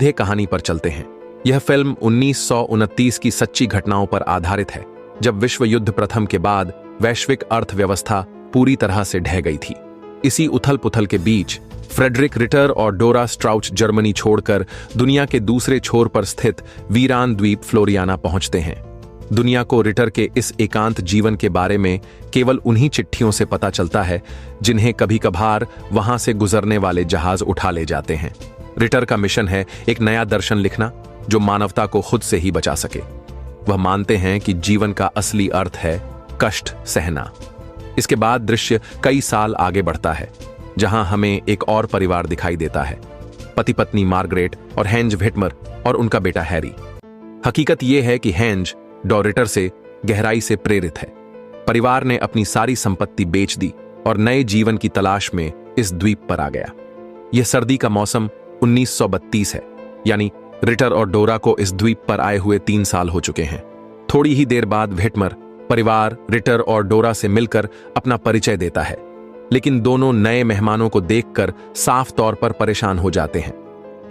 सीधे कहानी पर चलते हैं। यह फिल्म 1929 की सच्ची घटनाओं पर आधारित है, जब विश्व युद्ध प्रथम के बाद वैश्विक अर्थव्यवस्था पूरी तरह से ढह गई थी। इसी उथल पुथल के बीच फ्रेडरिक रिटर और डोरा स्ट्राउच जर्मनी छोड़कर दुनिया के दूसरे छोर पर स्थित वीरान द्वीप फ्लोरियाना पहुंचते हैं। दुनिया को रिटर के इस एकांत जीवन के बारे में केवल उन्हीं चिट्ठियों से पता चलता है जिन्हें कभी कभार वहां से गुजरने वाले जहाज उठा ले जाते हैं। रिटर का मिशन है एक नया दर्शन लिखना जो मानवता को खुद से ही बचा सके। वह मानते हैं कि जीवन का असली अर्थ है कष्ट सहना। इसके बाद दृश्य कई साल आगे बढ़ता है, जहां हमें एक और परिवार दिखाई देता है, पति पत्नी मार्गरेट और हेंज व्हिटमर और उनका बेटा हैरी। हकीकत यह है कि हेंज रिटर से गहराई से प्रेरित है। परिवार ने अपनी सारी संपत्ति बेच दी और नए जीवन की तलाश में इस द्वीप पर आ गया। यह सर्दी का मौसम 1932 है, यानी रिटर और डोरा को इस द्वीप पर आए हुए 3 साल हो चुके हैं। थोड़ी ही देर बाद व्हिटमर परिवार रिटर और डोरा से मिलकर अपना परिचय देता है, लेकिन दोनों नए मेहमानों को देखकर साफ तौर पर परेशान हो जाते हैं।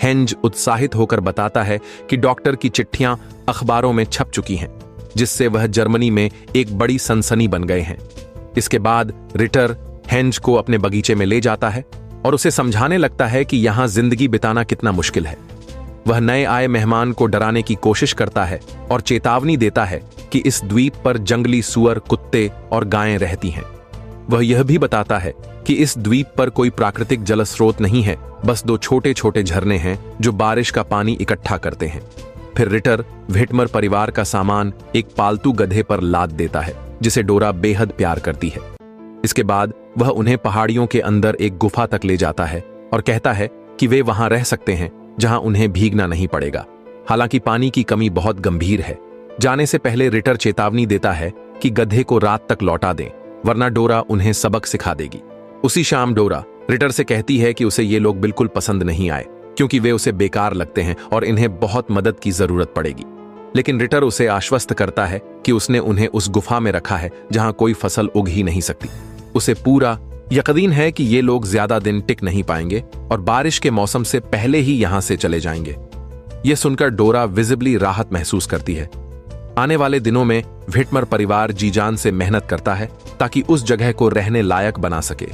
हेंज उत्साहित होकर बताता है कि डॉक्टर की चिट्ठियां अखबारों में छप चुकी हैं, जिससे वह जर्मनी में एक बड़ी सनसनी बन गए हैं। इसके बाद रिटर हेंज को अपने बगीचे में ले जाता है और उसे समझाने लगता है कि यहां जिंदगी बिताना कितना मुश्किल है। वह नए आए मेहमान को डराने की कोशिश करता है और चेतावनी देता है कि इस द्वीप पर जंगली सुअर, कुत्ते और गायें रहती हैं। वह यह भी बताता है कि इस द्वीप पर कोई प्राकृतिक जल स्रोत नहीं है, बस 2 छोटे छोटे झरने हैं जो बारिश का पानी इकट्ठा करते हैं। फिर रिटर व्हिटमर परिवार का सामान एक पालतू गधे पर लाद देता है, जिसे डोरा बेहद प्यार करती है। इसके बाद वह उन्हें पहाड़ियों के अंदर एक गुफा तक ले जाता है और कहता है कि वे वहां रह सकते हैं जहां उन्हें भीगना नहीं पड़ेगा। हालांकि पानी की कमी बहुत गंभीर है। जाने से पहले रिटर चेतावनी देता है कि गधे को रात तक लौटा दें, वरना डोरा उन्हें सबक सिखा देगी। उसी शाम डोरा रिटर से कहती है कि उसे ये लोग बिल्कुल पसंद नहीं आए, क्योंकि वे उसे बेकार लगते हैं और इन्हें बहुत मदद की जरूरत पड़ेगी। लेकिन रिटर उसे आश्वस्त करता है कि उसने उन्हें उस गुफा में रखा है जहां कोई फसल उग ही नहीं सकती। उसे पूरा यकीन है कि ये लोग ज्यादा दिन टिक नहीं पाएंगे और बारिश के मौसम से पहले ही यहां से चले जाएंगे। यह सुनकर डोरा विजिबली राहत महसूस करती है। आने वाले दिनों में व्हिटमर परिवार जी जान से मेहनत करता है ताकि उस जगह को रहने लायक बना सके।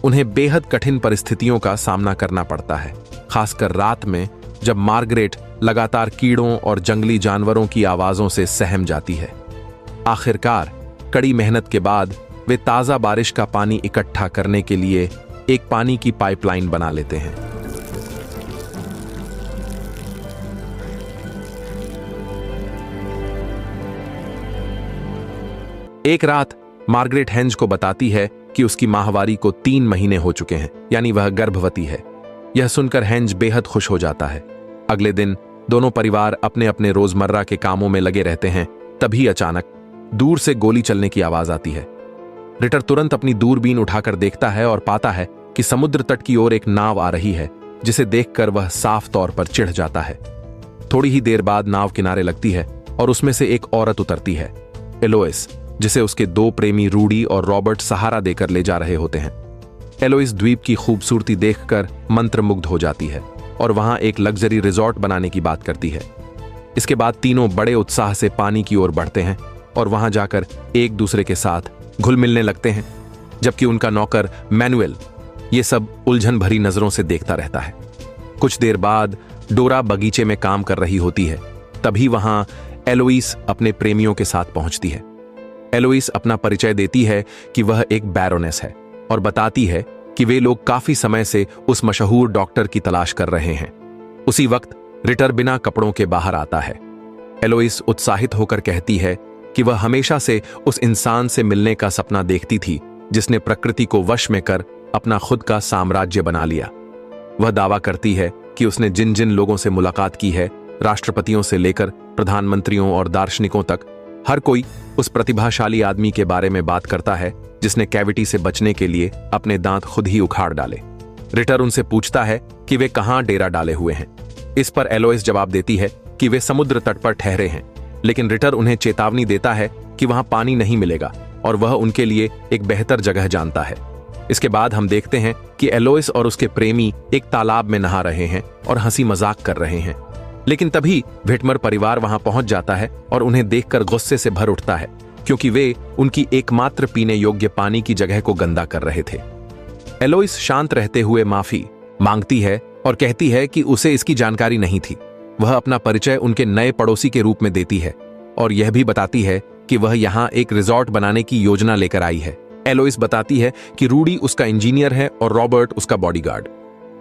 उन्हें बेहद कठिन परिस्थितियों का सामना करना पड़ता है, खासकर रात में जब मार्गरेट लगातार कीड़ों और जंगली जानवरों की आवाजों से सहम जाती है। आखिरकार कड़ी मेहनत के बाद वे ताजा बारिश का पानी इकट्ठा करने के लिए एक पानी की पाइपलाइन बना लेते हैं। एक रात मार्गरेट हेंज को बताती है कि उसकी माहवारी को 3 महीने हो चुके हैं, यानी वह गर्भवती है। यह सुनकर हेंज बेहद खुश हो जाता है। अगले दिन दोनों परिवार अपने अपने रोजमर्रा के कामों में लगे रहते हैं। तभी अचानक दूर से गोली चलने की आवाज आती है। रिटर तुरंत अपनी दूरबीन उठाकर देखता है और पाता है कि समुद्र तट की ओर एक नाव आ रही है, जिसे देखकर वह साफ तौर पर चिढ़ जाता है। थोड़ी ही देर बाद नाव किनारे लगती है और उसमें से एक औरत उतरती है, एलोइस, जिसे उसके 2 प्रेमी रूडी और रॉबर्ट सहारा देकर ले जा रहे होते हैं। एलोइस द्वीप की खूबसूरती देखकर मंत्रमुग्ध हो जाती है और वहां एक लग्जरी रिजॉर्ट बनाने की बात करती है। इसके बाद तीनों बड़े उत्साह से पानी की ओर बढ़ते हैं और वहां जाकर एक दूसरे के साथ घुल मिलने लगते हैं, जबकि उनका नौकर मैनुएल ये सब उलझन भरी नजरों से देखता रहता है। कुछ देर बाद डोरा बगीचे में काम कर रही होती है। तभी वहां एलोइस अपने प्रेमियों के साथ पहुंचती है। एलोइस अपना परिचय देती है कि वह एक बैरोनेस है और बताती है कि वे लोग काफी समय से उस मशहूर डॉक्टर की तलाश कर रहे हैं। उसी वक्त रिटर बिना कपड़ों के बाहर आता है। एलोइस उत्साहित होकर कहती है कि वह हमेशा से उस इंसान से मिलने का सपना देखती थी जिसने प्रकृति को वश में कर अपना खुद का साम्राज्य बना लिया। वह दावा करती है कि उसने जिन जिन लोगों से मुलाकात की है, राष्ट्रपतियों से लेकर प्रधानमंत्रियों और दार्शनिकों तक, हर कोई उस प्रतिभाशाली आदमी के बारे में बात करता है जिसने कैविटी से बचने के लिए अपने दांत खुद ही उखाड़ डाले। रिटर उनसे पूछता है कि वे कहां डेरा डाले हुए हैं। इस पर एलोइस जवाब देती है कि वे समुद्र तट पर ठहरे हैं, लेकिन रिटर उन्हें चेतावनी देता है कि वहां पानी नहीं मिलेगा और वह उनके लिए एक बेहतर जगह जानता है। इसके बाद हम देखते हैं कि एलोइस और उसके प्रेमी एक तालाब में नहा रहे हैं और हंसी मजाक कर रहे हैं। लेकिन तभी व्हिटमर परिवार वहां पहुंच जाता है और उन्हें देखकर गुस्से से भर उठता है, क्योंकि वे उनकी एकमात्र पीने योग्य पानी की जगह को गंदा कर रहे थे। एलोइस शांत रहते हुए माफी मांगती है और कहती है कि उसे इसकी जानकारी नहीं थी। वह अपना परिचय उनके नए पड़ोसी के रूप में देती है और यह भी बताती है कि वह यहाँ एक रिजॉर्ट बनाने की योजना लेकर आई है। एलोइस बताती है कि रूडी उसका इंजीनियर है और रॉबर्ट उसका बॉडीगार्ड।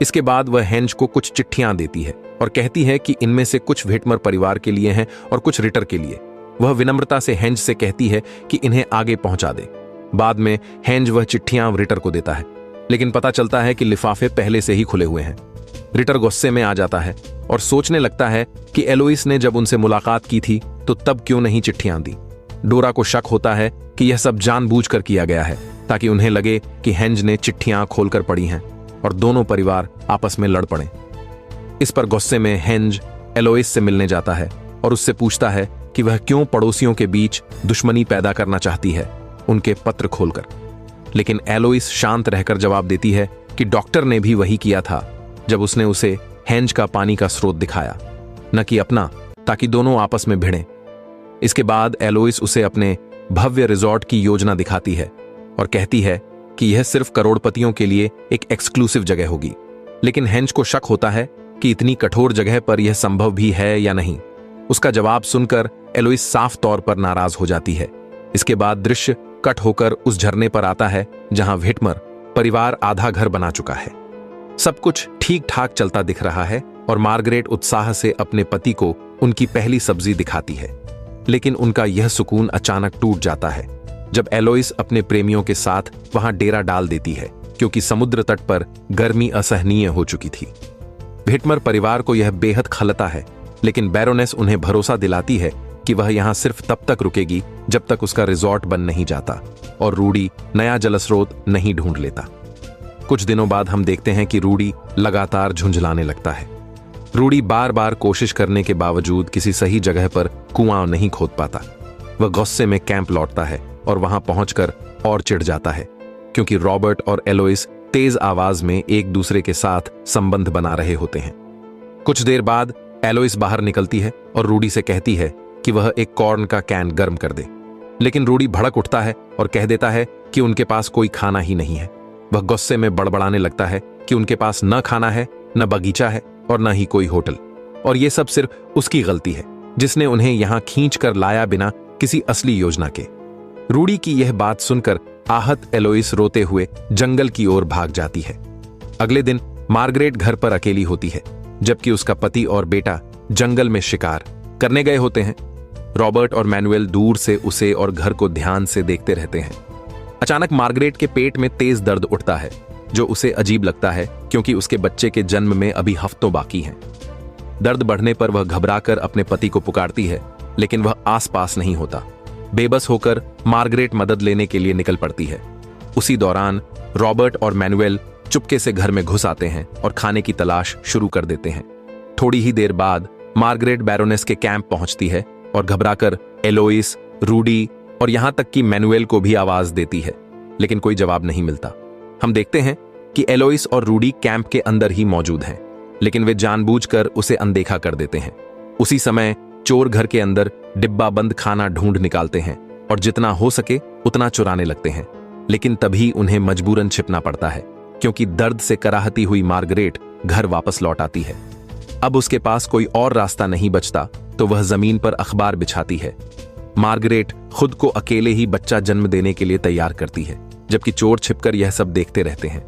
इसके बाद वह हेंज को कुछ चिट्ठियां देती है और कहती है कि इनमें से कुछ व्हिटमर परिवार के लिए हैं और कुछ रिटर के लिए। वह विनम्रता से हेंज से कहती है कि इन्हें आगे पहुंचा दे। बाद में हेंज वह चिट्ठियां रिटर को देता है, लेकिन पता चलता है कि लिफाफे पहले से ही खुले हुए हैं। रिटर गुस्से में आ जाता है और सोचने लगता है कि एलोइस ने जब उनसे मुलाकात की थी तो तब क्यों नहीं चिट्ठियां दी। डोरा को शक होता है कि यह सब जानबूझकर किया गया है ताकि उन्हें लगे कि हेंज ने चिट्ठियां खोलकर पढ़ी हैं और दोनों परिवार आपस में लड़ पड़े। इस पर गुस्से में हेंज एलोइस से मिलने जाता है और उससे पूछता है कि वह क्यों पड़ोसियों के बीच दुश्मनी पैदा करना चाहती है उनके पत्र खोलकर। लेकिन एलोइस शांत रहकर जवाब देती है कि डॉक्टर ने भी वही किया था जब उसने उसे हेंज का पानी का स्रोत दिखाया, न कि अपना, ताकि दोनों आपस में भिड़ें। इसके बाद एलोइस उसे अपने भव्य रिजॉर्ट की योजना दिखाती है और कहती है कि यह सिर्फ करोड़पतियों के लिए एक एक्सक्लूसिव जगह होगी। लेकिन हेंज को शक होता है कि इतनी कठोर जगह पर यह संभव भी है या नहीं। उसका जवाब सुनकर एलोइस साफ तौर पर नाराज हो जाती है। इसके बाद दृश्य कट होकर उस झरने पर आता है जहां व्हिटमर परिवार आधा घर बना चुका है। सब कुछ ठीक ठाक चलता दिख रहा है और मार्गरेट उत्साह से अपने पति को उनकी पहली सब्जी दिखाती है। लेकिन उनका यह सुकून अचानक टूट जाता है जब एलोइस अपने प्रेमियों के साथ वहां डेरा डाल देती है, क्योंकि समुद्र तट पर गर्मी असहनीय हो चुकी थी। व्हिटमर परिवार को यह बेहद खलता है, लेकिन बैरोनेस उन्हें भरोसा दिलाती है कि वह यहां सिर्फ तब तक रुकेगी जब तक उसका रिजॉर्ट बन नहीं जाता और रूडी नया जलस्रोत नहीं ढूंढ लेता। कुछ दिनों बाद हम देखते हैं कि रूडी लगातार झुंझलाने लगता है। रूडी बार बार कोशिश करने के बावजूद किसी सही जगह पर कुआं नहीं खोद पाता। वह गुस्से में कैंप लौटता है और वहां पहुंचकर और चिढ़ जाता है, क्योंकि रॉबर्ट और एलोइस तेज आवाज में एक दूसरे के साथ संबंध बना रहे होते हैं। कुछ देर बाद एलोइस बाहर निकलती है और रूडी से कहती है कि वह एक कॉर्न का कैन गर्म कर दे। लेकिन रूडी भड़क उठता है और कह देता है कि उनके पास कोई खाना ही नहीं है। वह गुस्से में बड़बड़ाने लगता है कि उनके पास न खाना है, न बगीचा है और न ही कोई होटल, और यह सब सिर्फ उसकी गलती है जिसने उन्हें यहां खींच कर लाया बिना किसी असली योजना के। रूडी की यह बात सुनकर आहत एलोइस रोते हुए जंगल की ओर भाग जाती है। अगले दिन मार्गरेट घर पर अकेली होती है, जबकि उसका पति और बेटा जंगल में शिकार करने गए होते हैं। रॉबर्ट और मैनुएल दूर से उसे और घर को ध्यान से देखते रहते हैं। अचानक मार्गरेट के पेट में तेज दर्द उठता है, जो उसे अजीब लगता है क्योंकि उसके बच्चे के जन्म में अभी हफ्तों बाकी हैं। दर्द बढ़ने पर वह घबराकर अपने पति को पुकारती है, लेकिन वह आसपास नहीं होता। बेबस होकर मार्गरेट मदद लेने के लिए निकल पड़ती है। उसी दौरान रॉबर्ट और मैनुएल चुपके से घर में घुस आते हैं और खाने की तलाश शुरू कर देते हैं। थोड़ी ही देर बाद मार्गरेट बैरोनेस के कैंप पहुंचती है और घबराकर एलोइस, रूडी और यहां तक कि मैनुएल को भी आवाज देती है, लेकिन कोई जवाब नहीं मिलता। हम देखते हैं कि एलोइस और रूडी कैंप के अंदर ही मौजूद हैं, लेकिन वे जानबूझकर उसे अनदेखा कर देते हैं। उसी समय चोर घर के अंदर डिब्बा बंद खाना ढूंढ निकालते हैं और जितना हो सके उतना चुराने लगते हैं। लेकिन तभी उन्हें मजबूरन छिपना पड़ता है, क्योंकि दर्द से कराहती हुई मार्गरेट घर वापस लौट आती है। अब उसके पास कोई और रास्ता नहीं बचता, तो वह जमीन पर अखबार बिछाती है। मार्गरेट खुद को अकेले ही बच्चा जन्म देने के लिए तैयार करती है, जबकि चोर छिपकर यह सब देखते रहते हैं।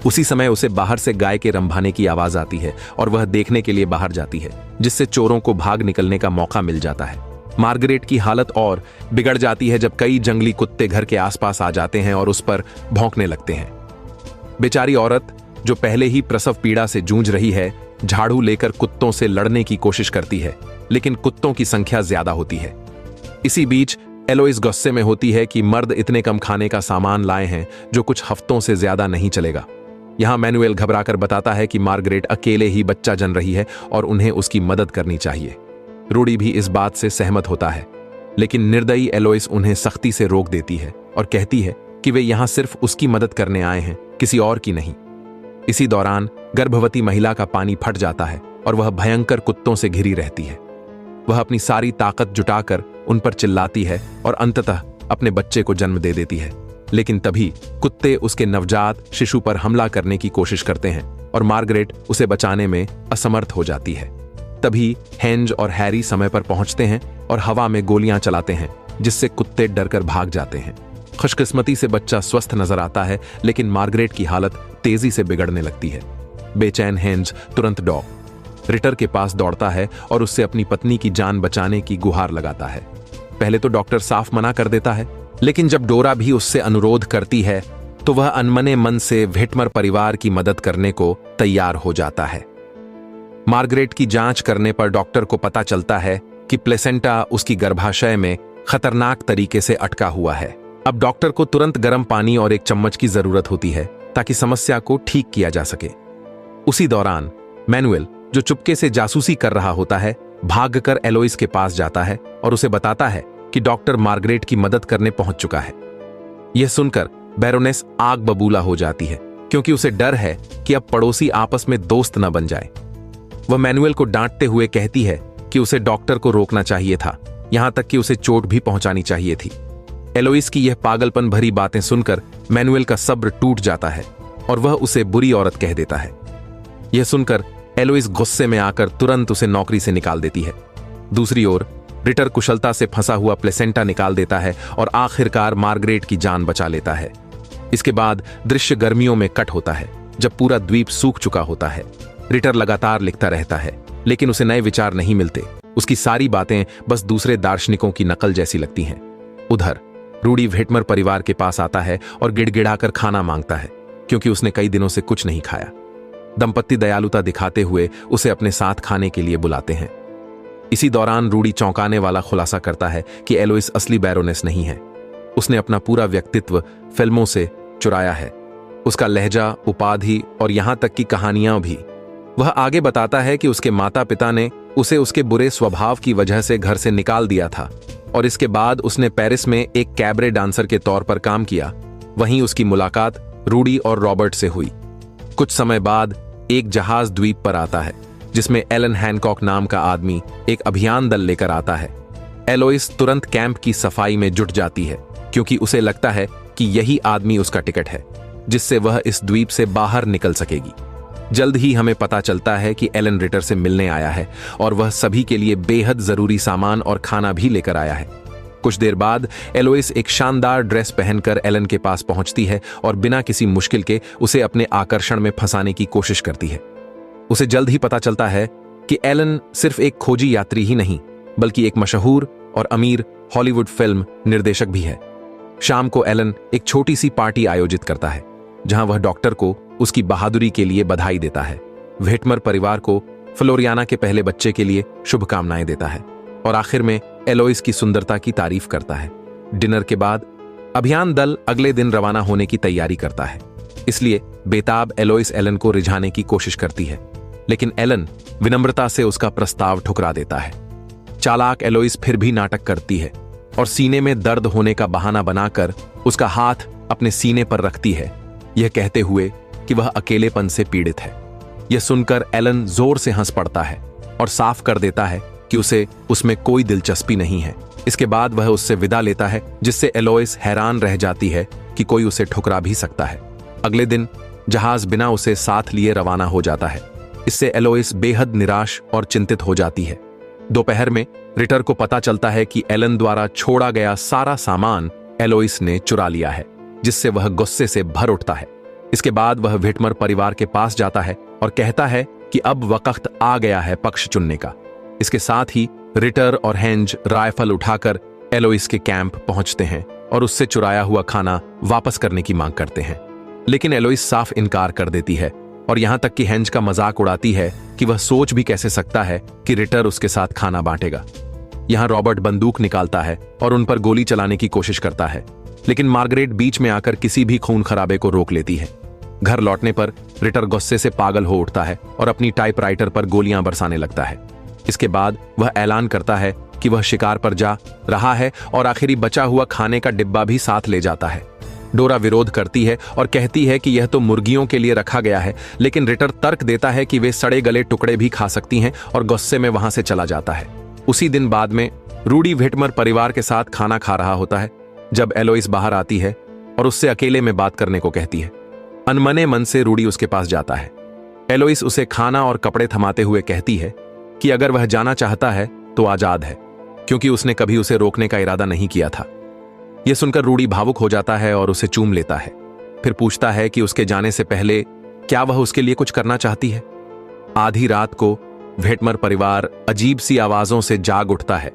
उसी समय उसे बाहर से गाय के रंभाने की आवाज आती है और वह देखने के लिए बाहर जाती है, जिससे चोरों को भाग निकलने का मौका मिल जाता है। मार्गरेट की हालत और बिगड़ जाती है जब कई जंगली कुत्ते घर के आसपास आ जाते हैं और उस पर भौंकने लगते हैं। बेचारी औरत, जो पहले ही प्रसव पीड़ा से जूझ रही है, झाड़ू लेकर कुत्तों से लड़ने की कोशिश करती है, लेकिन कुत्तों की संख्या ज्यादा होती है। इसी बीच एलोइस गुस्से में होती है कि मर्द इतने कम खाने का सामान लाए हैं जो कुछ हफ्तों से ज्यादा नहीं चलेगा। यहां मैनुएल घबराकर बताता है कि मार्गरेट अकेले ही बच्चा जन रही है और उन्हें उसकी मदद करनी चाहिए। रूडी भी इस बात से सहमत होता है, लेकिन निर्दयी एलोइस उन्हें सख्ती से रोक देती है और कहती है कि वे यहां सिर्फ उसकी मदद करने आए हैं, किसी और की नहीं। इसी दौरान गर्भवती महिला का पानी फट जाता है और वह भयंकर कुत्तों से घिरी रहती है। वह अपनी सारी ताकत जुटाकर उन पर चिल्लाती है और अंततः अपने बच्चे को जन्म दे देती है। लेकिन तभी कुत्ते उसके नवजात शिशु पर हमला करने की कोशिश करते हैं और मार्गरेट उसे बचाने में असमर्थ हो जाती है। तभी हेंज और हैरी समय पर पहुंचते हैं और हवा में गोलियां चलाते हैं, जिससे कुत्ते डरकर भाग जाते हैं। खुशकिस्मती से बच्चा स्वस्थ नजर आता है, लेकिन मार्गरेट की हालत तेजी से बिगड़ने लगती है। बेचैन हेंज तुरंत डॉग रिटर के पास दौड़ता है और उससे अपनी पत्नी की जान बचाने की गुहार लगाता है। पहले तो डॉक्टर साफ मना कर देता है, लेकिन जब डोरा भी उससे अनुरोध करती है तो वह अनमने मन से व्हिटमर परिवार की मदद करने को तैयार हो जाता है। मार्गरेट की जांच करने पर डॉक्टर को पता चलता है कि प्लेसेंटा उसकी गर्भाशय में खतरनाक तरीके से अटका हुआ है। अब डॉक्टर को तुरंत गर्म पानी और एक चम्मच की जरूरत होती है ताकि समस्या को ठीक किया जा सके। उसी दौरान मैनुएल, जो चुपके से जासूसी कर रहा होता है, भागकर एलोइस के पास जाता है और उसे बताता है कि डॉक्टर मार्गरेट की मदद करने पहुंच चुका है। यह सुनकर बैरोनेस आग बबूला हो जाती है, क्योंकि उसे डर है कि अब पड़ोसी आपस में दोस्त न बन जाए। वह मैनुएल को डांटते हुए कहती है कि उसे डॉक्टर को रोकना चाहिए था, यहां तक कि उसे चोट भी पहुंचानी चाहिए थी। एलोइस की यह पागलपन भरी बातें सुनकर मैनुएल का सब्र टूट जाता है और वह उसे बुरी औरत कह देता है। यह सुनकर एलोइस गुस्से में आकर तुरंत उसे नौकरी से निकाल देती है। दूसरी ओर रिटर कुशलता से फंसा हुआ प्लेसेंटा निकाल देता है और आखिरकार मार्गरेट की जान बचा लेता है। इसके बाद दृश्य गर्मियों में कट होता है, जब पूरा द्वीप सूख चुका होता है। रिटर लगातार लिखता रहता है, लेकिन उसे नए विचार नहीं मिलते। उसकी सारी बातें बस दूसरे दार्शनिकों की नकल जैसी लगती हैं। उधर रूडी व्हिटमर परिवार के पास आता है और गिड़गिड़ाकर खाना मांगता है, क्योंकि उसने कई दिनों से कुछ नहीं खाया। दंपत्ति दयालुता दिखाते हुए उसे अपने साथ खाने के लिए बुलाते हैं। इसी दौरान रूडी चौंकाने वाला खुलासा करता है कि एलोइस असली बैरोनेस नहीं है। उसने अपना पूरा व्यक्तित्व फिल्मों से चुराया है, उसका लहजा, उपाधि और यहां तक कि कहानियां भी। वह आगे बताता है कि उसके माता पिता ने उसे उसके बुरे स्वभाव की वजह से घर से निकाल दिया था और इसके बाद उसने पेरिस में एक कैबरे डांसर के तौर पर काम किया। वहीं उसकी मुलाकात रूडी और रॉबर्ट से हुई। कुछ समय बाद एक जहाज द्वीप पर आता है, जिसमें एलन हैनकॉक नाम का आदमी एक अभियान दल लेकर आता है। एलोइस तुरंत कैंप की सफाई में जुट जाती है, क्योंकि उसे लगता है कि यही आदमी उसका टिकट है, जिससे वह इस द्वीप से बाहर निकल सकेगी। जल्द ही हमें पता चलता है कि एलन रिटर से मिलने आया है और वह सभी के लिए बेहद जरूरी सामान और खाना भी लेकर आया है। कुछ देर बाद एलोइस एक शानदार ड्रेस पहनकर एलन के पास पहुंचती है और बिना किसी मुश्किल के उसे अपने आकर्षण में फंसाने की कोशिश करती है। उसे जल्द ही पता चलता है कि एलन सिर्फ एक खोजी यात्री ही नहीं, बल्कि एक मशहूर और अमीर हॉलीवुड फिल्म निर्देशक भी है। शाम को एलन एक छोटी सी पार्टी आयोजित करता है, जहां वह डॉक्टर को उसकी बहादुरी के लिए बधाई देता है, व्हिटमर परिवार को फ्लोरियाना के पहले बच्चे के लिए शुभकामनाएं देता है और आखिर में एलोइस की सुंदरता की तारीफ करता है। डिनर के बाद अभियान दल अगले दिन रवाना होने की तैयारी करता है, इसलिए बेताब एलोइस एलन को रिझाने की कोशिश करती है, लेकिन एलन विनम्रता से उसका प्रस्ताव ठुकरा देता है। चालाक एलोइस फिर भी नाटक करती है और सीने में दर्द होने का बहाना बनाकर उसका हाथ अपने सीने पर रखती है, यह कहते हुए कि वह अकेलेपन से पीड़ित है। यह सुनकर एलन जोर से हंस पड़ता है और साफ कर देता है कि उसे उसमें कोई दिलचस्पी नहीं है। इसके बाद वह उससे विदा लेता है, जिससे एलोइस हैरान रह जाती है कि कोई उसे ठुकरा भी सकता है। अगले दिन जहाज बिना उसे साथ लिए रवाना हो जाता है। इससे एलोइस बेहद निराश और चिंतित हो जाती है। दोपहर में रिटर को पता चलता है कि एलन द्वारा छोड़ा गया सारा सामान एलोइस ने चुरा लिया है, जिससे वह गुस्से से भर उठता है। इसके बाद वह व्हिटमर परिवार के पास जाता है और कहता है कि अब वक्त आ गया है पक्ष चुनने का। इसके साथ ही रिटर और हेंज राइफल उठाकर एलोइस के कैंप पहुंचते हैं और उससे चुराया हुआ खाना वापस करने की मांग करते हैं, लेकिन एलोइस साफ इनकार कर देती है और यहां तक कि हेंज का मजाक उड़ाती है कि वह सोच भी कैसे सकता है कि रिटर उसके साथ खाना बांटेगा। यहां रॉबर्ट बंदूक निकालता है और उन पर गोली चलाने की कोशिश करता है, लेकिन मार्गरेट बीच में आकर किसी भी खून खराबे को रोक लेती है। घर लौटने पर रिटर गुस्से से पागल हो उठता है और अपनी टाइपराइटर पर गोलियां बरसाने लगता है। इसके बाद वह ऐलान करता है कि वह शिकार पर जा रहा है और आखिरी बचा हुआ खाने का डिब्बा भी साथ ले जाता है। डोरा विरोध करती है और कहती है कि यह तो मुर्गियों के लिए रखा गया है, लेकिन रिटर तर्क देता है कि वे सड़े गले टुकड़े भी खा सकती हैं और गुस्से में वहां से चला जाता है। उसी दिन बाद में रूडी व्हिटमर परिवार के साथ खाना खा रहा होता है जब एलोइस बाहर आती है और उससे अकेले में बात करने को कहती है। अनमने मन से रूडी उसके पास जाता है। एलोइस उसे खाना और कपड़े थमाते हुए कहती है कि अगर वह जाना चाहता है तो आजाद है, क्योंकि उसने कभी उसे रोकने का इरादा नहीं किया था। यह सुनकर रूडी भावुक हो जाता है और उसे चूम लेता है। फिर पूछता है कि उसके जाने से पहले क्या वह उसके लिए कुछ करना चाहती है। आधी रात को व्हिटमर परिवार अजीब सी आवाजों से जाग उठता है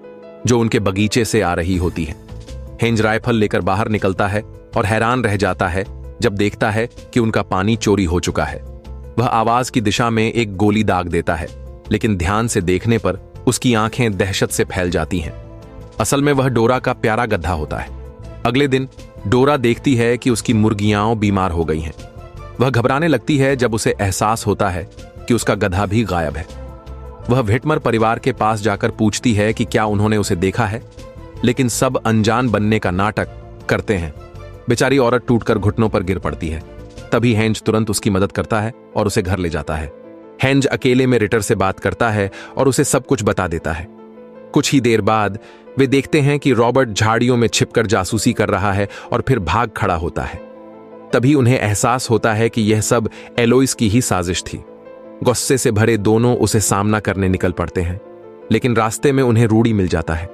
जो उनके बगीचे से आ रही होती है। हेंज राइफल लेकर बाहर निकलता है और हैरान रह जाता है जब देखता है कि उनका पानी चोरी हो चुका है। वह आवाज की दिशा में एक गोली दाग देता है, लेकिन ध्यान से देखने पर उसकी आंखें दहशत से फैल जाती हैं। असल में वह डोरा का प्यारा गधा होता है। अगले दिन डोरा देखती है कि उसकी मुर्गियां बीमार हो गई हैं। वह घबराने लगती है जब उसे एहसास होता है कि उसका गधा भी गायब है। वह व्हिटमर परिवार के पास जाकर पूछती है कि क्या उन्होंने उसे देखा है, लेकिन सब अनजान बनने का नाटक करते हैं। बेचारी औरत टूटकर घुटनों पर गिर पड़ती है। तभी हेंज तुरंत उसकी मदद करता है और उसे घर ले जाता है। हेंज अकेले में रिटर से बात करता है और उसे सब कुछ बता देता है। कुछ ही देर बाद वे देखते हैं कि रॉबर्ट झाड़ियों में छिपकर जासूसी कर रहा है और फिर भाग खड़ा होता है। तभी उन्हें एहसास होता है कि यह सब एलोइस की ही साजिश थी। गुस्से से भरे दोनों उसे सामना करने निकल पड़ते हैं, लेकिन रास्ते में उन्हें रूडी मिल जाता है।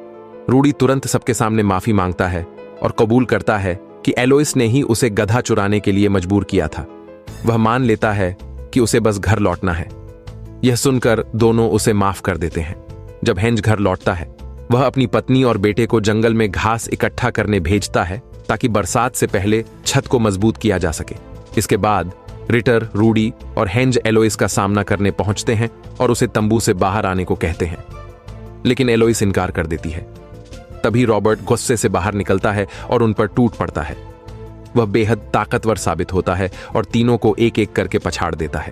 रूडी तुरंत सबके सामने माफी मांगता है और कबूल करता है कि एलोइस ने ही उसे गधा चुराने के लिए मजबूर किया था। वह मान लेता है कि उसे बस घर लौटना है। यह सुनकर दोनों उसे माफ कर देते हैं। जब हेंज घर लौटता है, वह अपनी पत्नी और बेटे को जंगल में घास इकट्ठा करने भेजता है ताकि बरसात से पहले छत को मजबूत किया जा सके। इसके बाद रिटर, रूडी और हेंज एलोइस का सामना करने पहुंचते हैं और उसे तंबू से बाहर आने को कहते हैं, लेकिन एलोइस इनकार कर देती है। तभी रॉबर्ट गुस्से से बाहर निकलता है और उन पर टूट पड़ता है। वह बेहद ताकतवर साबित होता है और तीनों को एक एक करके पछाड़ देता है।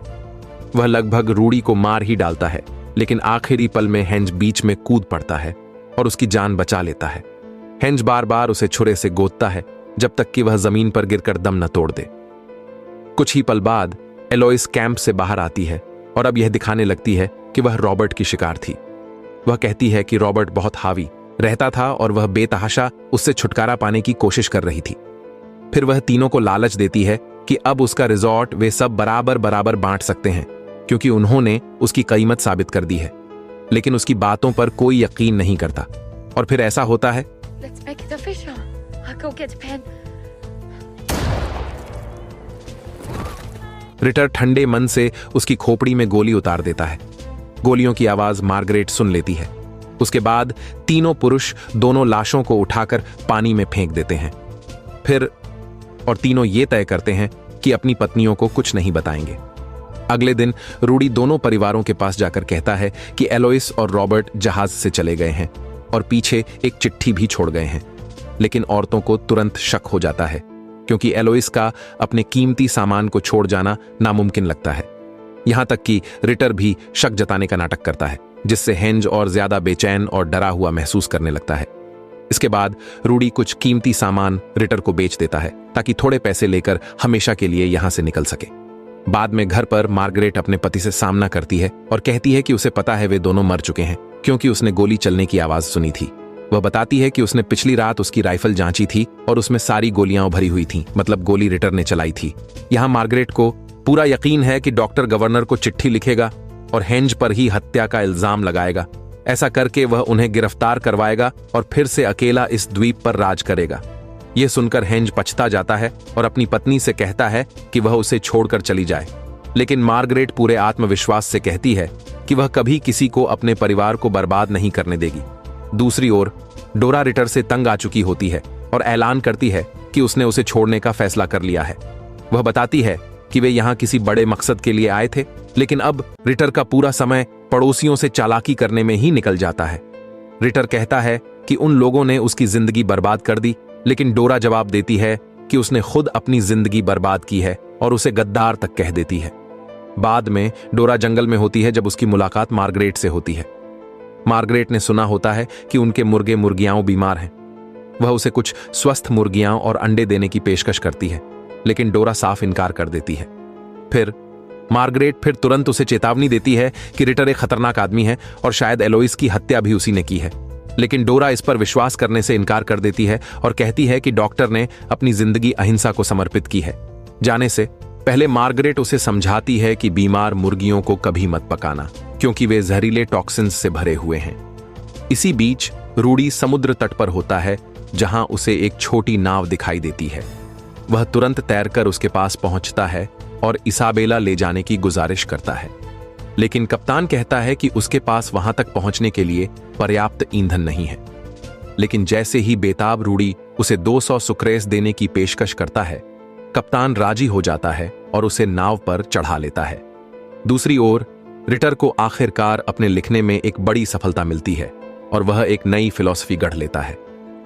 वह लगभग रूडी को मार ही डालता है, लेकिन आखिरी पल में हेंज बीच में कूद पड़ता है और उसकी जान बचा लेता है। हेंज बार बार उसे छुरे से गोदता है जब तक कि वह जमीन पर गिरकर दम न तोड़ दे। कुछ ही पल बाद एलोइस कैंप से बाहर आती है और अब यह दिखाने लगती है कि वह रॉबर्ट की शिकार थी। वह कहती है कि रॉबर्ट बहुत हावी रहता था और वह बेतहाशा उससे छुटकारा पाने की कोशिश कर रही थी। फिर वह तीनों को लालच देती है कि अब उसका रिजॉर्ट वे सब बराबर बराबर बांट सकते हैं, क्योंकि उन्होंने उसकी कीमत साबित कर दी है। लेकिन उसकी बातों पर कोई यकीन नहीं करता और फिर ऐसा होता है। रिटर ठंडे मन से उसकी खोपड़ी में गोली उतार देता है। गोलियों की आवाज मार्गरेट सुन लेती है। उसके बाद तीनों पुरुष दोनों लाशों को उठाकर पानी में फेंक देते हैं। फिर और तीनों ये तय करते हैं कि अपनी पत्नियों को कुछ नहीं बताएंगे। अगले दिन रूडी दोनों परिवारों के पास जाकर कहता है कि एलोइस और रॉबर्ट जहाज से चले गए हैं और पीछे एक चिट्ठी भी छोड़ गए हैं। लेकिन औरतों को तुरंत शक हो जाता है, क्योंकि एलोइस का अपने कीमती सामान को छोड़ जाना नामुमकिन लगता है। यहां तक कि रिटर भी शक जताने का नाटक करता है, जिससे हेंज और ज्यादा बेचैन और डरा हुआ महसूस करने लगता है। इसके बाद रूडी कुछ कीमती सामान रिटर को बेच देता है ताकि थोड़े पैसे लेकर हमेशा के लिए यहां से निकल सके। बाद में घर पर मार्गरेट अपने पति से सामना करती है और कहती है कि उसे पता है वे दोनों मर चुके हैं, क्योंकि उसने गोली चलने की आवाज सुनी थी। वह बताती है कि उसने पिछली रात उसकी राइफल जांची थी और उसमें सारी गोलियां भरी हुई थीं, मतलब गोली रिटर ने चलाई थी। यहां मार्गरेट को पूरा यकीन है कि डॉक्टर गवर्नर को चिट्ठी लिखेगा और हेंज पर ही हत्या का इल्जाम लगाएगा। ऐसा करके वह उन्हें गिरफ्तार करवाएगा और फिर से अकेला इस द्वीप पर राज करेगा। यह सुनकर हेंज पछता जाता है और अपनी पत्नी से कहता है कि वह उसे छोड़कर चली जाए, लेकिन मार्गरेट पूरे आत्मविश्वास से कहती है कि वह कभी किसी को अपने परिवार को बर्बाद नहीं करने देगी। दूसरी ओर डोरा रिटर से तंग आ चुकी होती है और ऐलान करती है कि उसने उसे छोड़ने का फैसला कर लिया है। वह बताती है कि वे यहां किसी बड़े मकसद के लिए आए थे, लेकिन अब रिटर का पूरा समय पड़ोसियों से चालाकी करने में ही निकल जाता है। रिटर कहता है कि उन लोगों ने उसकी जिंदगी बर्बाद कर दी, लेकिन डोरा जवाब देती है कि उसने खुद अपनी जिंदगी बर्बाद की है और उसे गद्दार तक कह देती है। बाद में डोरा जंगल में होती है जब उसकी मुलाकात मार्गरेट से होती है। मार्गरेट ने सुना होता है कि उनके मुर्गे मुर्गियां बीमार हैं। वह उसे कुछ स्वस्थ मुर्गियां और अंडे देने की पेशकश करती है, लेकिन डोरा साफ इनकार कर देती है। फिर मार्गरेट तुरंत उसे चेतावनी देती है कि रिटर एक खतरनाक आदमी है और शायद एलोइस की हत्या भी उसी ने की है, लेकिन डोरा इस पर विश्वास करने से इनकार कर देती है और कहती है कि डॉक्टर ने अपनी जिंदगी अहिंसा को समर्पित की है। जाने से पहले मार्गरेट उसे समझाती है कि बीमार मुर्गियों को कभी मत पकाना, क्योंकि वे जहरीले टॉक्सिन्स से भरे हुए हैं। इसी बीच रूडी समुद्र तट पर होता है, जहां उसे एक छोटी नाव दिखाई देती है। वह तुरंत तैरकर उसके पास पहुंचता है और इसाबेला ले जाने की गुजारिश करता है, लेकिन कप्तान कहता है कि उसके पास वहां तक पहुंचने के लिए पर्याप्त ईंधन नहीं है। लेकिन जैसे ही बेताब रूडी उसे 200 सुक्रेस देने की पेशकश करता है, कप्तान राजी हो जाता है और उसे नाव पर चढ़ा लेता है। दूसरी ओर रिटर को आखिरकार अपने लिखने में एक बड़ी सफलता मिलती है और वह एक नई फिलॉसफी गढ़ लेता है।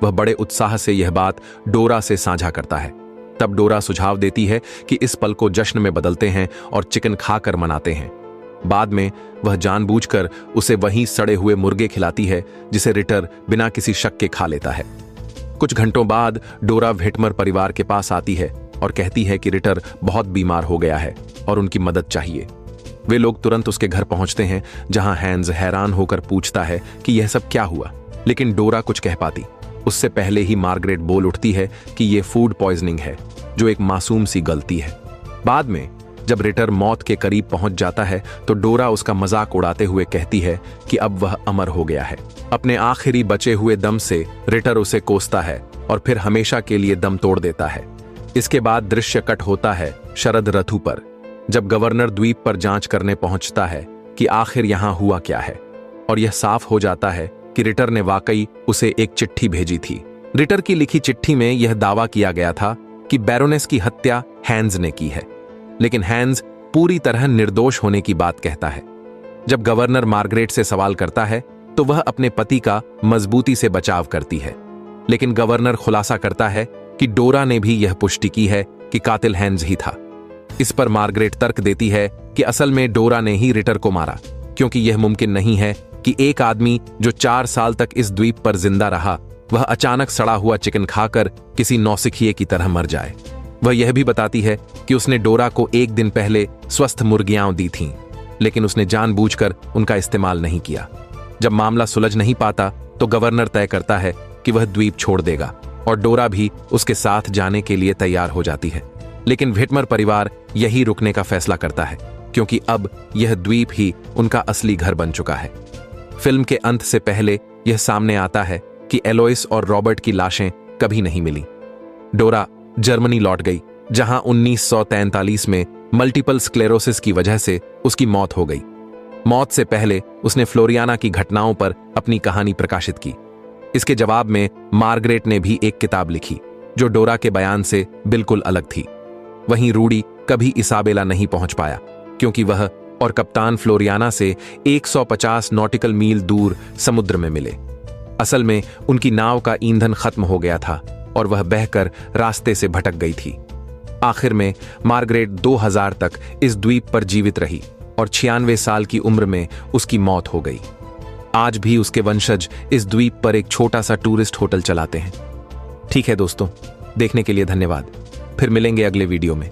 वह बड़े उत्साह से यह बात डोरा से साझा करता है। तब डोरा सुझाव देती है कि इस पल को जश्न में बदलते हैं और चिकन खाकर मनाते हैं। बाद में वह जानबूझकर उसे वहीं सड़े हुए मुर्गे खिलाती है, जिसे रिटर बिना किसी शक के खा लेता है। कुछ घंटों बाद डोरा व्हिटमर परिवार के पास आती है और कहती है कि रिटर बहुत बीमार हो गया है और उनकी मदद चाहिए। वे लोग तुरंत उसके घर पहुंचते हैं, जहां हैंस हैरान होकर पूछता है कि यह सब क्या हुआ, लेकिन डोरा कुछ कह पाती उससे पहले ही मार्गरेट बोल उठती है कि यह फूड पॉइजनिंग है, जो एक मासूम सी गलती है। बाद में जब रिटर मौत के करीब पहुंच जाता है तो डोरा उसका मजाक उड़ाते हुए कहती है कि अब वह अमर हो गया है। अपने आखिरी बचे हुए दम से रिटर उसे कोसता है और फिर हमेशा के लिए दम तोड़ देता है। इसके बाद दृश्य कट होता है शरद ऋतु पर, जब गवर्नर द्वीप पर जांच करने पहुंचता है कि आखिर यहां हुआ क्या है, और यह साफ हो जाता है कि रिटर ने वाकई उसे एक चिट्ठी भेजी थी। रिटर की लिखी चिट्ठी में यह दावा किया गया था कि बैरोनेस की हत्या हैंस ने की है, लेकिन हैंस पूरी तरह निर्दोष होने की बात कहता है। जब गवर्नर मार्गरेट से सवाल करता है तो वह अपने पति का मजबूती से बचाव करती है, लेकिन गवर्नर खुलासा करता है कि डोरा ने भी यह पुष्टि की है कि कातिल हैंस ही था। इस पर मार्गरेट तर्क देती है कि असल में डोरा ने ही रिटर को मारा, क्योंकि यह मुमकिन नहीं है कि एक आदमी जो 4 साल तक इस द्वीप पर जिंदा रहा, वह अचानक सड़ा हुआ चिकन खाकर किसी नौसिखिए की तरह मर जाए। वह यह भी बताती है कि उसने डोरा को एक दिन पहले स्वस्थ मुर्गियां दी थीं, लेकिन उसने जानबूझकर उनका इस्तेमाल नहीं किया। जब मामला सुलझ नहीं पाता तो गवर्नर तय करता है कि वह द्वीप छोड़ देगा और डोरा भी उसके साथ जाने के लिए तैयार हो जाती है। लेकिन व्हिटमर परिवार यही रुकने का फैसला करता है, क्योंकि अब यह द्वीप ही उनका असली घर बन चुका है। फिल्म के अंत से पहले यह सामने आता है कि एलोइस और रॉबर्ट की लाशें कभी नहीं मिली। डोरा जर्मनी लौट गई, जहां 1943 में मल्टीपल स्क्लेरोसिस की वजह से उसकी मौत हो गई। मौत से पहले उसने फ्लोरियाना की घटनाओं पर अपनी कहानी प्रकाशित की। इसके जवाब में मार्गरेट ने भी एक किताब लिखी, जो डोरा के बयान से बिल्कुल अलग थी। वहीं रूडी कभी इसाबेला नहीं पहुंच पाया, क्योंकि वह और कप्तान फ्लोरियाना से 150 नॉटिकल मील दूर समुद्र में मिले। असल में उनकी नाव का ईंधन खत्म हो गया था और वह बहकर रास्ते से भटक गई थी। आखिर में मार्गरेट 2000 तक इस द्वीप पर जीवित रही और 96 साल की उम्र में उसकी मौत हो गई। आज भी उसके वंशज इस द्वीप पर एक छोटा सा टूरिस्ट होटल चलाते हैं। ठीक है दोस्तों, देखने के लिए धन्यवाद। फिर मिलेंगे अगले वीडियो में।